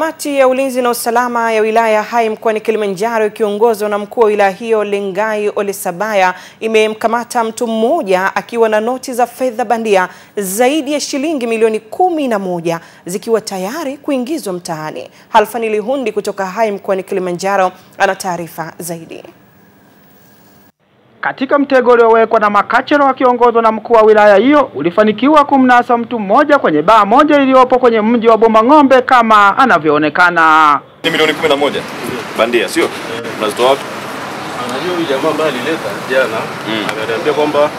Kamati ya ulinzi na usalama ya wilaya Hai mkoani Kilimanjaro ikiongozwa na mkuu wa wilaya hiyo Lengai Olesabaya imemkamata mtu mmoja akiwa na noti za fedha bandia zaidi ya shilingi milioni 11 zikiwa tayari kuingizwa mtaani. Halfani Hundi kutoka Hai mkoani Kilimanjaro ana taarifa zaidi. Katika mtego uliowekwa na makachero wakiongozwa na mkuu wa wilaya hiyo, ulifanikiwa kumnasa mtu mmoja kwenye baa moja iliyopo kwenye mji wa Bomang'ombe kama anavyoonekana. Ni milioni 11 bandia, sio? Unazitoa wapi? Anajua huyu jamaa ambaye alileta jana, akaniambia kwamba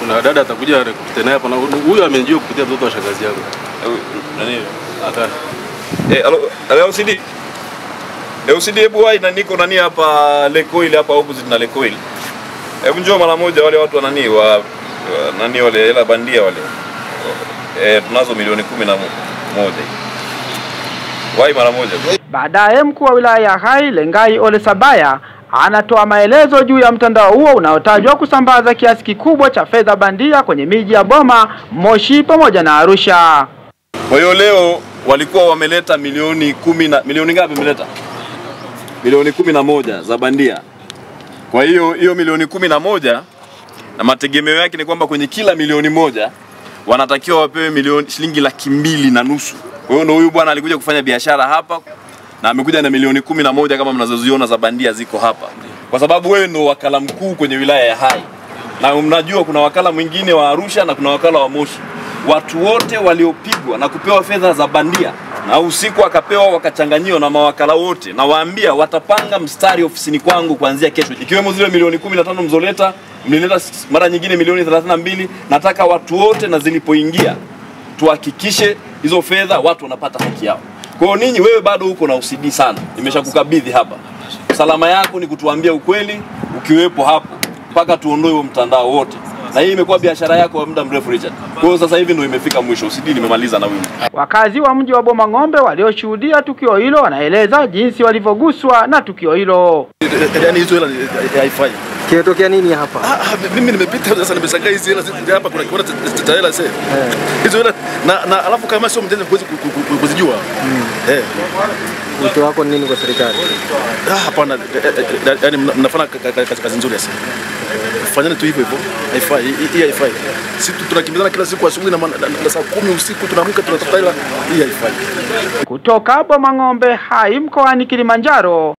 kuna dada atakuja tena hapa na huyu amenijua kupitia mtoto wa shangazi yangu. Nani? Aka. LCD. LCD hebu wai na niko nani hapa Lekoil hapa opposite na Lekoil. Hebu njoo mara moja wale watu nani wale hela bandia wale. Tunazo milioni 11. Wai mara moja. Baadaye mkuu wa wilaya ya Hai Lengai Olesabaya anatoa maelezo juu ya mtandao huo unaotajwa kusambaza kiasi kikubwa cha fedha bandia kwenye miji ya Boma, Moshi pamoja na Arusha. Kwa hiyo leo walikuwa wameleta milioni ngapi wameleta? Milioni 11 za bandia. Kwa hiyo milioni 11 na mategemeo yake ni kwamba kwenye kila milioni moja wanatakiwa wapewe shilingi 250,000. Kwa hiyo ndio huyu bwana alikuja kufanya biashara hapa na amekuja na milioni 11 kama mnazoziona za bandia ziko hapa. Kwa sababu wewe ndio wakala mkuu kwenye wilaya ya Hai. Na mnajua kuna wakala mwingine wa Arusha na kuna wakala wa Moshi. Watu wote waliopigwa na kupewa fedha za bandia na usiku akapewa wakachanganyiwa na mawakala wote, na waambia watapanga mstari ofisini kwangu kuanzia kesho, ikiwemo zile milioni 15 mzoleta, mlileta mara nyingine milioni 32. Nataka watu wote na zilipoingia tuhakikishe hizo fedha watu wanapata haki yao. Kwa hiyo ninyi wewe bado uko na usidi sana, nimeshakukabidhi hapa. Salama yako ni kutuambia ukweli ukiwepo hapo mpaka tuondoe huo mtandao wote. Na hii imekuwa biashara yako kwa muda mrefu Richard. Kwa hiyo sasa hivi ndio imefika mwisho. Usidi nimemaliza na wewe. Wakazi wa mji wa Bomang'ombe walioshuhudia tukio hilo wanaeleza jinsi walivyoguswa na tukio hilo. Yaani hizo hela haifai. Kimetokea nini hapa? Mimi nimepita sasa nimeshangaa hizi hela hapa kuna kiona hela sasa. Hizo hela na alafu kama sio mjanja kuzijua. Wito wako nini kwa serikali? Hapana, yaani mnafanya kazi nzuri sana. Fanyeni tu hivyo hivyo. Haifai, hii haifai. Sisi tunakimbizana kila siku asubuhi na saa 10 usiku tunaamka tunatafuta hela, hii haifai. Kutoka Bomang'ombe Hai mkoani Kilimanjaro.